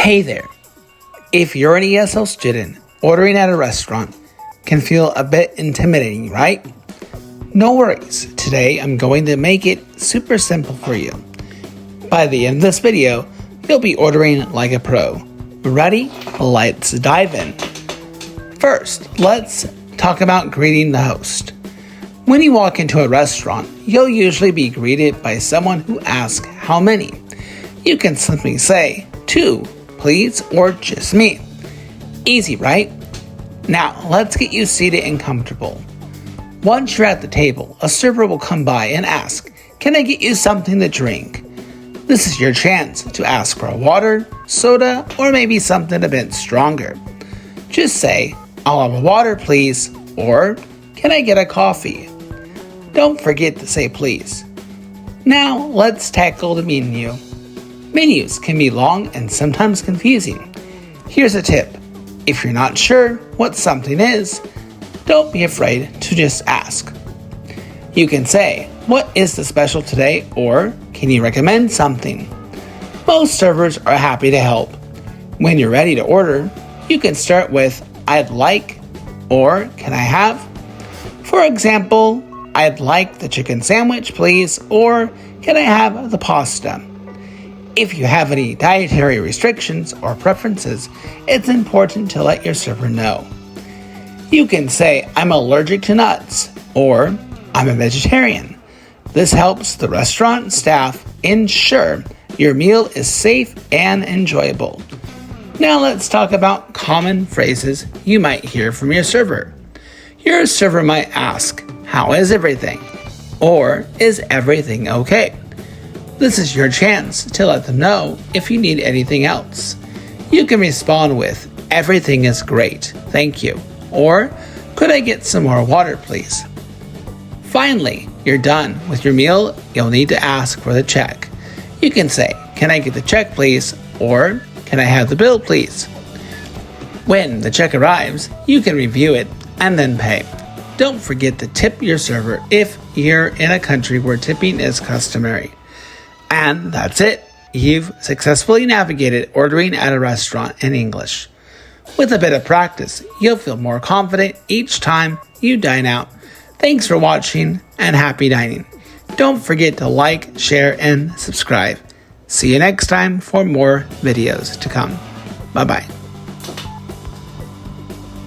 Hey there. If you're an ESL student, ordering at a restaurant can feel a bit intimidating, right? No worries. Today, I'm going to make it super simple for you. By the end of this video, you'll be ordering like a pro. Ready? Let's dive in. First, let's talk about greeting the host. When you walk into a restaurant, you'll usually be greeted by someone who asks how many. You can simply say, 2, please, or just me. Easy, right? Now, let's get you seated and comfortable. Once you're at the table, a server will come by and ask, can I get you something to drink? This is your chance to ask for a water, soda, or maybe something a bit stronger. Just say, I'll have a water, please, or can I get a coffee? Don't forget to say please. Now, let's tackle the menu. Menus can be long and sometimes confusing. Here's a tip. If you're not sure what something is, don't be afraid to just ask. You can say, what is the special today, or can you recommend something? Most servers are happy to help. When you're ready to order, you can start with, I'd like, or can I have? For example, I'd like the chicken sandwich, please, or can I have the pasta? If you have any dietary restrictions or preferences, it's important to let your server know. You can say, I'm allergic to nuts, or I'm a vegetarian. This helps the restaurant staff ensure your meal is safe and enjoyable. Now let's talk about common phrases you might hear from your server. Your server might ask, how is everything? Or is everything okay? This is your chance to let them know if you need anything else. You can respond with, everything is great, thank you. Or, could I get some more water, please? Finally, you're done with your meal, you'll need to ask for the check. You can say, can I get the check, please? Or, can I have the bill, please? When the check arrives, you can review it and then pay. Don't forget to tip your server if you're in a country where tipping is customary. And that's it. You've successfully navigated ordering at a restaurant in English. With a bit of practice, you'll feel more confident each time you dine out. Thanks for watching and happy dining. Don't forget to like, share, and subscribe. See you next time for more videos to come. Bye-bye.